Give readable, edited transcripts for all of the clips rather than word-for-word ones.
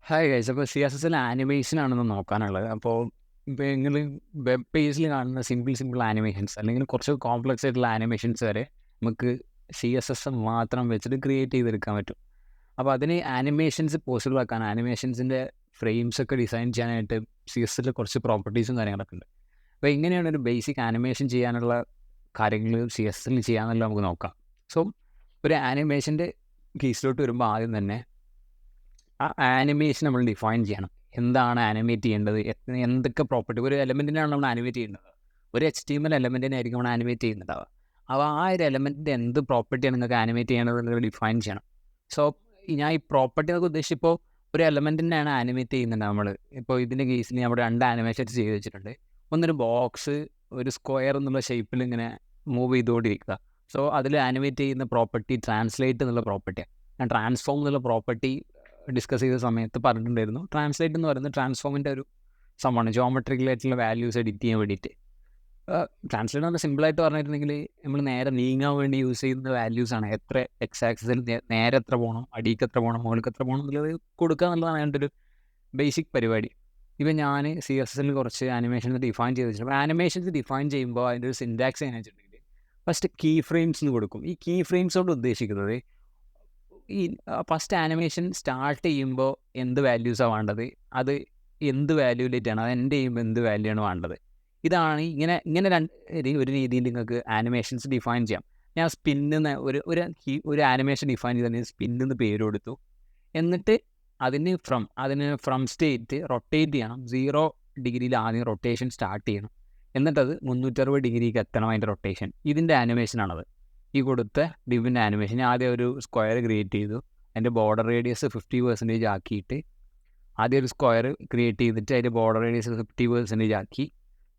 Hi guys, അപ്പോൾ CSSൽ ആനിമേഷനാണെന്ന് നോക്കാനുള്ളത്. അപ്പോൾ ഇപ്പോൾ നിങ്ങൾ വെബ് പേജിൽ കാണുന്ന സിമ്പിൾ ആനിമേഷൻസ് അല്ലെങ്കിൽ കുറച്ച് കോംപ്ലക്സ് ആയിട്ടുള്ള ആനിമേഷൻസ് വരെ നമുക്ക് CSS മാത്രം വെച്ചിട്ട് ക്രിയേറ്റ് ചെയ്തെടുക്കാൻ പറ്റും. അപ്പോൾ അതിന് ആനിമേഷൻസ് പോസിബിൾ ആക്കാൻ ആനിമേഷൻസിൻ്റെ ഫ്രെയിംസൊക്കെ ഡിസൈൻ ചെയ്യാനായിട്ട് CSSൽ കുറച്ച് പ്രോപ്പർട്ടീസും കാര്യങ്ങളൊക്കെ ഉണ്ട്. അപ്പോൾ ഇങ്ങനെയാണ് ഒരു ബേസിക് ആനിമേഷൻ ചെയ്യാനുള്ള കാര്യങ്ങൾ CSSൽ ചെയ്യാമെന്നുള്ള നമുക്ക് നോക്കാം. സോ ഒരു ആനിമേഷൻ്റെ കേസിലോട്ട് വരുമ്പോൾ ആദ്യം തന്നെ ആ ആനിമേഷൻ നമ്മൾ ഡിഫൈൻ ചെയ്യണം. എന്താണ് ആനിമേറ്റ് ചെയ്യേണ്ടത്, എന്തൊക്കെ പ്രോപ്പർട്ടി ഒരു എലമെൻറ്റിനാണ് നമ്മൾ ആനിമേറ്റ് ചെയ്യുന്നത്. ഒരു HTML എലമെൻറ്റിനായിരിക്കും നമ്മൾ ആനിമേറ്റ് ചെയ്യുന്നുണ്ടാവുക. അപ്പോൾ ആ ഒരു എലമെൻറ്റിൻ്റെ എന്ത് പ്രോപ്പർട്ടിയാണ് നിങ്ങൾക്ക് ആനിമേറ്റ് ചെയ്യേണ്ടത് എന്നുള്ളത് ഡിഫൈൻ ചെയ്യണം. സോ ഞാൻ ഈ പ്രോപ്പർട്ടി എന്നൊക്കെ ഉദ്ദേശിച്ചപ്പോൾ ഒരു എലമെൻറ്റിനെയാണ് ആനിമേറ്റ് ചെയ്യുന്നുണ്ട് നമ്മൾ. ഇപ്പോൾ ഇതിൻ്റെ കേസിൽ നമ്മൾ 2 ആനിമേഷൻസ് ചെയ്ത് വെച്ചിട്ടുണ്ട്. ഒന്നൊരു ബോക്സ് ഒരു സ്ക്വയർ എന്നുള്ള ഷേപ്പിൽ ഇങ്ങനെ മൂവ് ചെയ്തുകൊണ്ടിരിക്കുക. സോ അതിൽ ആനിമേറ്റ് ചെയ്യുന്ന പ്രോപ്പർട്ടി ട്രാൻസ്ലേറ്റ് എന്നുള്ള പ്രോപ്പർട്ടിയാണ്. ഞാൻ ട്രാൻസ്ഫോം എന്നുള്ള പ്രോപ്പർട്ടി ഡിസ്കസ് ചെയ്ത സമയത്ത് പറഞ്ഞിട്ടുണ്ടായിരുന്നു. ട്രാൻസ്ലേറ്റ് എന്ന് പറയുന്നത് ട്രാൻസ്ഫോമിൻ്റെ ഒരു സംഭവമാണ്, ജോമെട്രിക്കലായിട്ടുള്ള വാല്യൂസ് എഡിറ്റ് ചെയ്യാൻ വേണ്ടിയിട്ട്. ട്രാൻസ്ലേറ്റ് എന്ന് പറഞ്ഞാൽ സിമ്പിളായിട്ട് പറഞ്ഞിട്ടുണ്ടെങ്കിൽ നമ്മൾ നേരെ നീങ്ങാൻ വേണ്ടി യൂസ് ചെയ്യുന്ന വാല്യൂസാണ്. എത്ര എക്സ് ആക്സിസിൽ നേരെ എത്ര പോകണം, അടിക്ക് എത്ര പോകണം, മുകൾക്ക് എത്ര പോകണം എന്നുള്ളത് കൊടുക്കുക എന്നുള്ളതാണ് എൻ്റെ ഒരു ബേസിക് പരിപാടി. ഇപ്പം ഞാൻ CSSൽ കുറച്ച് ആനിമേഷൻസ് ഡിഫൈൻ ചെയ്ത് വെച്ചിട്ടുണ്ട്. അപ്പോൾ ആനിമേഷൻസ് ഡിഫൈൻ ചെയ്യുമ്പോൾ അതിൻ്റെ ഒരു സിൻറ്റാക്സ് എങ്ങനെ വെച്ചിട്ടുണ്ടെങ്കിൽ ഫസ്റ്റ് കീ ഫ്രെയിംസ് എന്ന് കൊടുക്കും. ഈ കീ ഫ്രെയിംസ് കൊണ്ട് ഉദ്ദേശിക്കുന്നത് ഈ ഫസ്റ്റ് ആനിമേഷൻ സ്റ്റാർട്ട് ചെയ്യുമ്പോൾ എന്ത് വാല്യൂസാണ് വേണ്ടത്, അത് എന്ത് വാല്യൂയിലേറ്റാണ്, അത് എൻ്റെ ചെയ്യുമ്പോൾ എന്ത് വാല്യൂ ആണ് വേണ്ടത്. ഇതാണ് ഇങ്ങനെ ഒരു രീതിയിൽ നിങ്ങൾക്ക് ആനിമേഷൻസ് ഡിഫൈൻ ചെയ്യാം. ഞാൻ സ്പിന്നിന്ന് ഒരു ആനിമേഷൻ ഡിഫൈൻ ചെയ്തതിന് സ്പിന്നെന്ന് പേര് കൊടുത്തു. എന്നിട്ട് അതിന് ഫ്രം സ്റ്റേറ്റ് റൊട്ടേറ്റ് ചെയ്യണം. 0 ഡിഗ്രിയിൽ ആദ്യം റൊട്ടേഷൻ സ്റ്റാർട്ട് ചെയ്യണം. എന്നിട്ടത് 360 ഡിഗ്രിക്ക് എത്തണം അതിൻ്റെ റൊട്ടേഷൻ. ഇതിൻ്റെ ആനിമേഷനാണത്. ഈ കൊടുത്ത ഡിവിൻ്റെ ആനിമേഷൻ ആദ്യം ഒരു സ്ക്വയർ ക്രിയേറ്റ് ചെയ്തു. അതിൻ്റെ ബോർഡർ റേഡിയസ് 50% ആക്കിയിട്ട് ആദ്യം ഒരു സ്ക്വയർ ക്രിയേറ്റ് ചെയ്തിട്ട് അതിൻ്റെ ബോർഡർ റേഡിയസ് 50% ആക്കി.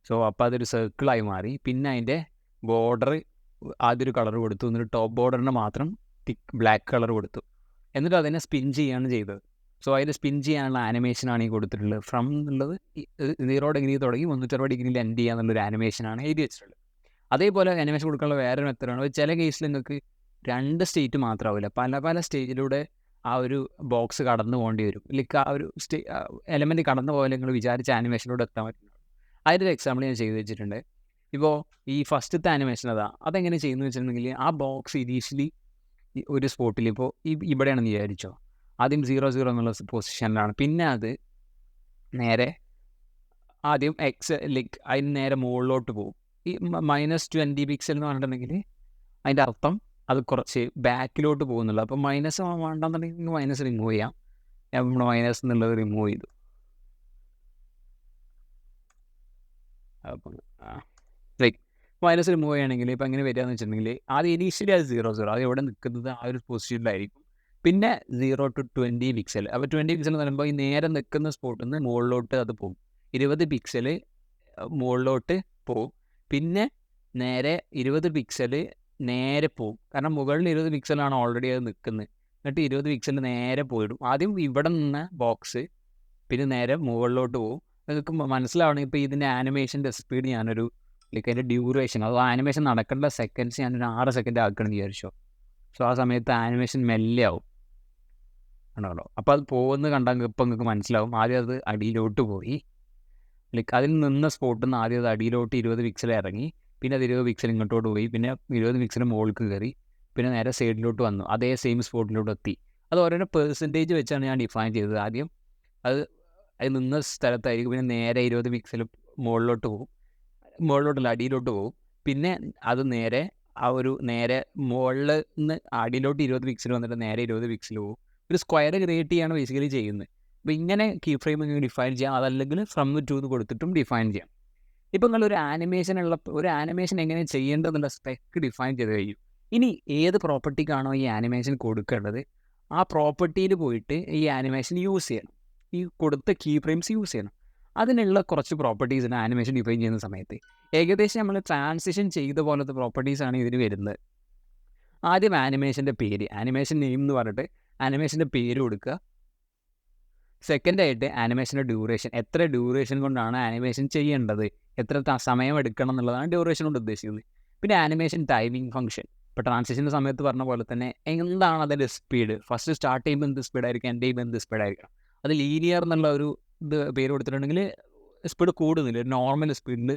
സോ അപ്പോൾ അതൊരു സർക്കിളായി മാറി. പിന്നെ അതിൻ്റെ ബോർഡർ ആദ്യം ഒരു കളർ കൊടുത്തു. എന്നിട്ട് ടോപ്പ് ബോർഡറിന് മാത്രം ബ്ലാക്ക് കളർ കൊടുത്തു. എന്നിട്ട് അതിനെ സ്പിൻ ചെയ്യാണ് ചെയ്തത്. സോ അതിൽ സ്പിൻ ചെയ്യാനുള്ള ആനിമേഷനാണ് ഈ കൊടുത്തിട്ടുള്ളത്. ഫ്രം എന്നുള്ളത് 0 ഡിഗ്രി തുടങ്ങി 360 ഡിഗ്രിയിൽ എൻഡ് ചെയ്യുക എന്നുള്ളൊരു ആനിമേഷനാണ് എഴുതി വെച്ചിട്ടുള്ളത്. അതേപോലെ ആനിമേഷൻ കൊടുക്കാനുള്ള വേറൊരു മെത്തേഡാണ്. ചില കേസിൽ നിങ്ങൾക്ക് 2 സ്റ്റേറ്റ് മാത്രമാവില്ല, പല സ്റ്റേജിലൂടെ ആ ഒരു ബോക്സ് കടന്നു പോകേണ്ടി വരും. ലൈക്ക് ആ ഒരു എലമെൻറ്റ് കടന്നു പോലെ നിങ്ങൾ വിചാരിച്ച ആനിമേഷനിലൂടെ എത്താൻ പറ്റും. അതിൻ്റെ എക്സാമ്പിൾ ഞാൻ ചെയ്ത് വെച്ചിട്ടുണ്ട്. ഇപ്പോൾ ഈ ഫസ്റ്റത്തെ ആനിമേഷൻ അതെങ്ങനെ ചെയ്യുന്നു വെച്ചിട്ടുണ്ടെങ്കിൽ ആ ബോക്സ് ഇനീഷ്യലി ഒരു സ്പോട്ടിൽ ഇപ്പോൾ ഇവിടെയാണെന്ന് വിചാരിച്ചോ, ആദ്യം 0 എന്നുള്ള പൊസിഷനിലാണ്. പിന്നെ അത് നേരെ ആദ്യം അതിന് നേരെ മുകളിലോട്ട് പോകും. ഈ -20 പിക്സൽ എന്ന് പറഞ്ഞിട്ടുണ്ടെങ്കിൽ അതിൻ്റെ അർത്ഥം അത് കുറച്ച് ബാക്കിലോട്ട് പോകുന്നുള്ളൂ. അപ്പോൾ മൈനസ് വേണ്ടെന്നുണ്ടെങ്കിൽ മൈനസ് റിമൂവ് ചെയ്യാം. ഞാൻ നമ്മൾ മൈനസ് എന്നുള്ളത് റിമൂവ് ചെയ്തു. അപ്പം മൈനസ് റിമൂവ് ചെയ്യുകയാണെങ്കിൽ ഇപ്പോൾ എങ്ങനെ വരിക എന്ന് വെച്ചിട്ടുണ്ടെങ്കിൽ ആദ്യം ഇനീഷ്യലി അത് 0 അത് എവിടെ നിൽക്കുന്നത് ആ ഒരു പൊസിഷനിലായിരിക്കും. പിന്നെ 0 to 20 പിക്സൽ. അപ്പോൾ 20 പിക്സൽ എന്ന് പറയുമ്പോൾ ഈ നേരെ നിൽക്കുന്ന സ്പോട്ടിൽ നിന്ന് മുകളിലോട്ട് അത് പോകും. 20 പിക്സൽ മുകളിലോട്ട് പോകും. പിന്നെ നേരെ 20 പിക്സൽ നേരെ പോകും. കാരണം മുകളിൽ 20 പിക്സലാണ് ഓൾറെഡി അത് നിൽക്കുന്നത്. എന്നിട്ട് 20 പിക്സൽ നേരെ പോയിടും. ആദ്യം ഇവിടെ നിന്ന് ബോക്സ് പിന്നെ നേരെ മുകളിലോട്ട് പോകും. നിങ്ങൾക്ക് മനസ്സിലാവണം. ഇപ്പോൾ ഇതിൻ്റെ ആനിമേഷൻ്റെ സ്പീഡ് ഞാനൊരു അതിൻ്റെ ഡ്യൂറേഷൻ, അത് ആനിമേഷൻ നടക്കേണ്ട സെക്കൻഡ്സ് ഞാനൊരു 6 സെക്കൻഡ് ആക്കണമെന്ന് വിചാരിച്ചോ. സോ ആ സമയത്ത് ആനിമേഷൻ മെല്ലെ ആവും. കണ്ടോ? അപ്പോൾ അത് പോകുന്നത് കണ്ടാൽ ഇപ്പോൾ നിങ്ങൾക്ക് മനസ്സിലാവും. ആദ്യം അത് അടിയിലോട്ട് പോയി. അതിൽ നിന്ന സ്പോട്ടിൽ നിന്ന് ആദ്യം അത് അടിയിലോട്ട് 20 പിക്സൽ ഇറങ്ങി. പിന്നെ അത് 20 പിക്സൽ ഇങ്ങോട്ടോട്ട് പോയി. പിന്നെ 20 പിക്സൽ മുകളിലേക്ക് കയറി. പിന്നെ നേരെ സൈഡിലോട്ട് വന്നു. അതേ സെയിം സ്പോട്ടിലോട്ട് എത്തി. അത് ഓരോരോ പെർസെൻറ്റേജ് വെച്ചാണ് ഞാൻ ഡിഫൈൻ ചെയ്തത്. ആദ്യം അത് നിന്ന സ്ഥലത്തായിരിക്കും. പിന്നെ നേരെ 20 പിക്സൽ മുകളിലോട്ട് പോകും. മുകളിലോട്ടല്ല, അടിയിലോട്ട് പോകും. പിന്നെ അത് നേരെ നേരെ മുകളിൽ നിന്ന് അടിയിലോട്ട് 20 പിക്സൽ വന്നിട്ട് നേരെ 20 പിക്സൽ പോകും. ഒരു സ്ക്വയർ ക്രിയേറ്റ് ചെയ്യാണ് ബേസിക്കലി ചെയ്യുന്നത്. അപ്പോൾ ഇങ്ങനെ കീ ഫ്രെയിം ഡിഫൈൻ ചെയ്യാം. അതല്ലെങ്കിൽ ഫ്രം ടു എന്ന് കൊടുത്തിട്ടും ഡിഫൈൻ ചെയ്യാം. ഇപ്പോൾ നിങ്ങളൊരു ആനിമേഷൻ എങ്ങനെ ചെയ്യേണ്ടതെന്നുള്ള സ്പെക്ക് ഡിഫൈൻ ചെയ്ത് കഴിയും. ഇനി ഏത് പ്രോപ്പർട്ടിക്കാണോ ഈ ആനിമേഷൻ കൊടുക്കേണ്ടത് ആ പ്രോപ്പർട്ടിയിൽ പോയിട്ട് ഈ ആനിമേഷൻ യൂസ് ചെയ്യണം. ഈ കൊടുത്ത കീ ഫ്രെയിംസ് യൂസ് ചെയ്യണം. അതിനുള്ള കുറച്ച് പ്രോപ്പർട്ടീസിന് ആനിമേഷൻ ഡിഫൈൻ ചെയ്യുന്ന സമയത്ത് ഏകദേശം നമ്മൾ ട്രാൻസിഷൻ ചെയ്ത പോലത്തെ പ്രോപ്പർട്ടീസാണ് ഇതിന് വരുന്നത്. ആദ്യം ആനിമേഷൻ്റെ പേര്, ആനിമേഷൻ നെയിം എന്ന് പറഞ്ഞിട്ട് ആനിമേഷൻ്റെ പേര് കൊടുക്കുക. സെക്കൻഡായിട്ട് ആനിമേഷൻ്റെ ഡ്യൂറേഷൻ, എത്ര ഡ്യൂറേഷൻ കൊണ്ടാണ് ആനിമേഷൻ ചെയ്യേണ്ടത്, എത്ര സമയം എടുക്കണം എന്നുള്ളതാണ് ഡ്യൂറേഷൻ കൊണ്ട് ഉദ്ദേശിക്കുന്നത്. പിന്നെ ആനിമേഷൻ ടൈമിംഗ് ഫംഗ്ഷൻ, ഇപ്പോൾ ട്രാൻസിഷൻ്റെ സമയത്ത് പറഞ്ഞ പോലെ തന്നെ എന്താണ് അതിൻ്റെ സ്പീഡ്, ഫസ്റ്റ് സ്റ്റാർട്ട് ചെയ്യുമ്പോൾ എന്ത് സ്പീഡായിരിക്കും, എൻ്റെ ചെയ്യുമ്പോൾ എന്ത് സ്പീഡായിരിക്കണം, അത് ലീനിയർ എന്നുള്ള ഒരു ഇത് പേര് കൊടുത്തിട്ടുണ്ടെങ്കിൽ സ്പീഡ് കൂടുന്നില്ല, നോർമൽ സ്പീഡിൽ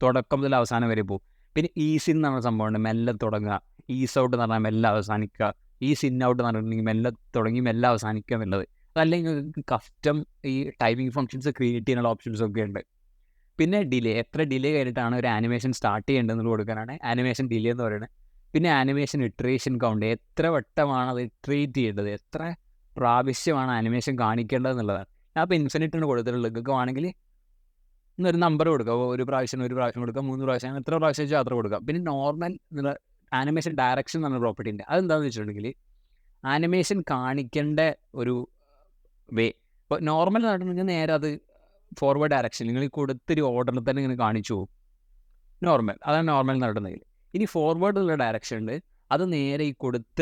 തുടക്കം മുതൽ അവസാനം വരെ പോകും. പിന്നെ ഈസ് ഇൻ എന്ന് പറഞ്ഞ സംഭവമുണ്ട്, മെല്ലെ തുടങ്ങുക. ഈസ് ഔട്ട് എന്ന് പറഞ്ഞാൽ മെല്ലെ അവസാനിക്കുക. ഈസ് ഇൻ ഔട്ട് എന്ന് പറഞ്ഞിട്ടുണ്ടെങ്കിൽ മെല്ലെ തുടങ്ങി മെല്ലെ അവസാനിക്കുക എന്നുള്ളത്. അതല്ലെങ്കിൽ കസ്റ്റം ഈ ടൈമിംഗ് ഫങ്ഷൻസ് ക്രിയേറ്റ് ചെയ്യാനുള്ള ഓപ്ഷൻസ് ഒക്കെ ഉണ്ട്. പിന്നെ ഡിലേ, എത്ര ഡിലേ കഴിഞ്ഞിട്ടാണ് ഒരു ആനിമേഷൻ സ്റ്റാർട്ട് ചെയ്യേണ്ടതെന്ന് കൊടുക്കാനാണ് ആനിമേഷൻ ഡിലേ എന്ന് പറയുന്നത്. പിന്നെ ആനിമേഷൻ ഇറ്ററേഷൻ കൗണ്ട്, എത്ര വട്ടമാണ് അത് ഇറ്ററേറ്റ് ചെയ്യേണ്ടത്, എത്ര പ്രാവശ്യമാണ് ആനിമേഷൻ കാണിക്കേണ്ടത് എന്നുള്ളതാണ്. ഞാൻ അപ്പോൾ ഇൻഫിനിറ്റാണ് കൊടുത്തിട്ടുള്ളത്. നിങ്ങൾക്ക് വേണമെങ്കിൽ ഒരു നമ്പർ കൊടുക്കുക, ഒരു പ്രാവശ്യം കൊടുക്കുക, 3 പ്രാവശ്യം, എത്ര പ്രാവശ്യം വെച്ചാൽ അത്ര കൊടുക്കുക. പിന്നെ നോർമൽ എന്നുള്ള ആനിമേഷൻ ഡയറക്ഷൻ എന്ന് പറഞ്ഞ പ്രോപ്പർട്ടി ഉണ്ട്. അതെന്താണെന്ന് വെച്ചിട്ടുണ്ടെങ്കിൽ ആനിമേഷൻ കാണിക്കേണ്ട ഒരു വേ. ഇപ്പോൾ നോർമൽ നടന്നിട്ടുണ്ടെങ്കിൽ നേരെ അത് ഫോർവേഡ് ഡയറക്ഷൻ നിങ്ങൾ കൊടുത്തൊരു ഓർഡറിൽ തന്നെ ഇങ്ങനെ കാണിച്ചു പോകും. നോർമൽ, അതാണ് നോർമൽ നടന്നതിൽ. ഇനി ഫോർവേഡ് ഉള്ള ഡയറക്ഷൻ ഉണ്ട്, അത് നേരെ ഈ കൊടുത്ത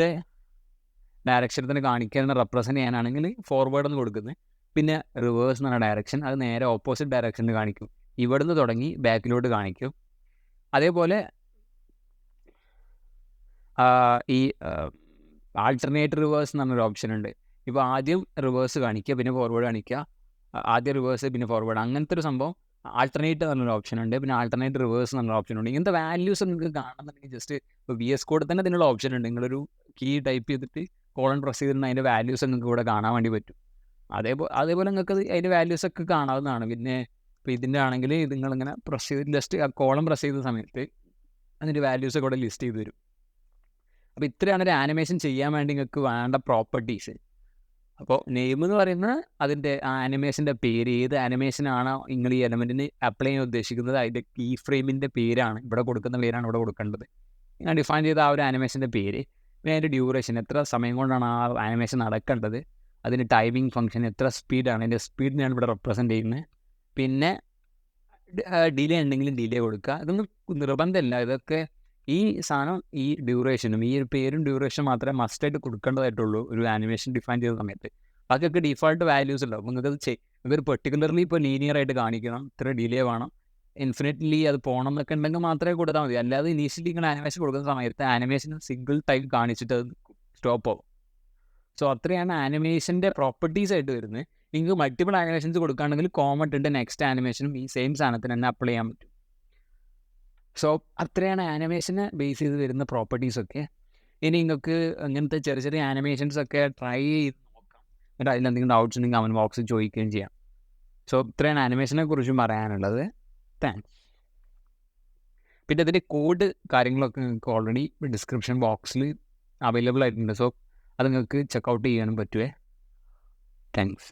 ഡയറക്ഷനിൽ തന്നെ കാണിക്കാൻ റെപ്രസെൻറ്റ് ചെയ്യാനാണെങ്കിൽ ഫോർവേഡ് എന്ന് കൊടുക്കുന്നത്. പിന്നെ റിവേഴ്സ് എന്ന് പറഞ്ഞ ഡയറക്ഷൻ, അത് നേരെ ഓപ്പോസിറ്റ് ഡയറക്ഷനിൽ കാണിക്കും. ഇവിടുന്ന് തുടങ്ങി ബാക്കിലോട്ട് കാണിക്കും. അതേപോലെ ഈ ആൾട്ടർനേറ്റ് റിവേഴ്സ് എന്ന് പറഞ്ഞൊരു ഓപ്ഷൻ ഉണ്ട്. ഇപ്പോൾ ആദ്യം റിവേഴ്സ് കാണിക്കുക, പിന്നെ ഫോർവേഡ് കാണിക്കുക, ആദ്യം റിവേഴ്സ് പിന്നെ ഫോർവേഡ്, അങ്ങനത്തെ ഒരു സംഭവം ആൾട്ടർനേറ്റ് എന്ന് പറഞ്ഞൊരു ഓപ്ഷൻ ഉണ്ട്. പിന്നെ ആൾട്ടർനേറ്റ് റിവേഴ്സ് എന്ന് പറഞ്ഞൊരു ഓപ്ഷൻ ഉണ്ട്. ഇങ്ങനത്തെ വാല്യൂസ് നിങ്ങൾക്ക് കാണുന്നുണ്ടെങ്കിൽ ജസ്റ്റ് ഇപ്പോൾ VS കോഡ് തന്നെ ഇതിനുള്ള ഓപ്ഷൻ ഉണ്ട്. നിങ്ങളൊരു കീ ടൈപ്പ് ചെയ്തിട്ട് കോളൻ പ്രസ് ചെയ്തിട്ട് അതിൻ്റെ വാല്യൂസ് നിങ്ങൾക്ക് ഇവിടെ കാണാൻ വേണ്ടി പറ്റും. അതേപോലെ നിങ്ങൾക്ക് അതിൻ്റെ വാല്യൂസ് ഒക്കെ കാണാവുന്നതാണ്. പിന്നെ ഇപ്പോൾ ഇതിൻ്റെ ആണെങ്കിൽ നിങ്ങളിങ്ങനെ പ്രസ് ചെയ്ത് ജസ്റ്റ് ആ കോളം പ്രസ് ചെയ്ത സമയത്ത് അതിൻ്റെ വാല്യൂസ് ഒക്കെ ഇവിടെ ലിസ്റ്റ് ചെയ്ത് വരും. അപ്പോൾ ഇത്രയാണ് ഒരു ആനിമേഷൻ ചെയ്യാൻ വേണ്ടി നിങ്ങൾക്ക് വേണ്ട പ്രോപ്പർട്ടീസ്. അപ്പോൾ നെയിം എന്ന് പറയുന്നത് അതിൻ്റെ ആനിമേഷൻ്റെ പേര്, ഏത് ആനിമേഷനാണോ നിങ്ങൾ ഈ എലമെൻറ്റിന് അപ്ലൈ ചെയ്യാൻ ഉദ്ദേശിക്കുന്നത് അതിൻ്റെ കീ ഫ്രെയിമിൻ്റെ പേരാണ് ഇവിടെ കൊടുക്കുന്ന പേരാണ് ഇവിടെ കൊടുക്കേണ്ടത്. ഞാൻ ഡിഫൈൻ ചെയ്ത ആ ഒരു ആനിമേഷൻ്റെ പേര്, പിന്നെ അതിൻ്റെ ഡ്യൂറേഷൻ, എത്ര സമയം കൊണ്ടാണ് ആ ആനിമേഷൻ നടക്കേണ്ടത്, അതിൻ്റെ ടൈമിംഗ് ഫംഗ്ഷൻ എത്ര സ്പീഡാണ്, അതിൻ്റെ സ്പീഡിനെയാണ് ഇവിടെ റെപ്രസെൻറ്റ് ചെയ്യുന്നത്. പിന്നെ ഡിലേ ഉണ്ടെങ്കിലും ഡിലേ കൊടുക്കുക. ഇതൊന്നും നിർബന്ധമില്ല. ഇതൊക്കെ ഈ സാധനം ഈ ഡ്യൂറേഷനും ഈ ഒരു പേരും ഡ്യൂറേഷൻ മാത്രമേ മസ്റ്റായിട്ട് കൊടുക്കേണ്ടതായിട്ടുള്ളൂ ഒരു ആനിമേഷൻ ഡിഫൈൻ ചെയ്ത സമയത്ത്. ബാക്കിയൊക്കെ ഡിഫോൾട്ട് വാല്യൂസ് ഉണ്ടാവും. നിങ്ങൾക്കത് ഇതൊരു പെർട്ടിക്കുലർലി ഇപ്പോൾ ലീനിയറായിട്ട് കാണിക്കണം, ഇത്ര ഡിലേ വേണം, ഇൻഫിനിറ്റ്ലി അത് പോകണം എന്നൊക്കെ ഉണ്ടെങ്കിൽ മാത്രമേ കൊടുത്താൽ മതി. അല്ലാതെ ഇനീഷ്യലി നിങ്ങൾ ആനിമേഷൻ കൊടുക്കുന്ന സമയത്ത് ആനിമേഷൻ സിംഗിൾ ടൈം കാണിച്ചിട്ട് അത് സ്റ്റോപ്പ് ആവും. സോ അത്രയാണ് ആനിമേഷൻ്റെ പ്രോപ്പർട്ടീസ് ആയിട്ട് വരുന്നത്. നിങ്ങൾക്ക് മൾട്ടിപ്പിൾ ആനിമേഷൻസ് കൊടുക്കുകയാണെങ്കിൽ കോമൺ ഇട്ട് നെക്സ്റ്റ് ആനിമേഷനും ഈ സെയിം സാധനത്തിന് തന്നെ അപ്ലൈ ചെയ്യാൻ പറ്റും. സോ അത്രയാണ് ആനിമേഷനെ ബേസ് ചെയ്ത് വരുന്ന പ്രോപ്പർട്ടീസൊക്കെ. ഇനി നിങ്ങൾക്ക് അങ്ങനത്തെ ചെറിയ ചെറിയ ആനിമേഷൻസൊക്കെ ട്രൈ ചെയ്ത് നോക്കാം. എന്നിട്ട് അതിലെന്തെങ്കിലും ഡൗട്ട്സ് ഉണ്ടെങ്കിൽ കമൻറ്റ് ബോക്സിൽ ചോദിക്കുകയും ചെയ്യാം. സോ ഇത്രയാണ് ആനിമേഷനെ കുറിച്ചും പറയാനുള്ളത്. താങ്ക്സ്. പിന്നെ അതിൻ്റെ കോഡ് കാര്യങ്ങളൊക്കെ നിങ്ങൾക്ക് ഓൾറെഡി ഡിസ്ക്രിപ്ഷൻ ബോക്സിൽ അവൈലബിൾ ആയിട്ടുണ്ട്. സോ അത് നിങ്ങൾക്ക് ചെക്കൗട്ട് ചെയ്യാനും പറ്റുമേ. താങ്ക്സ്.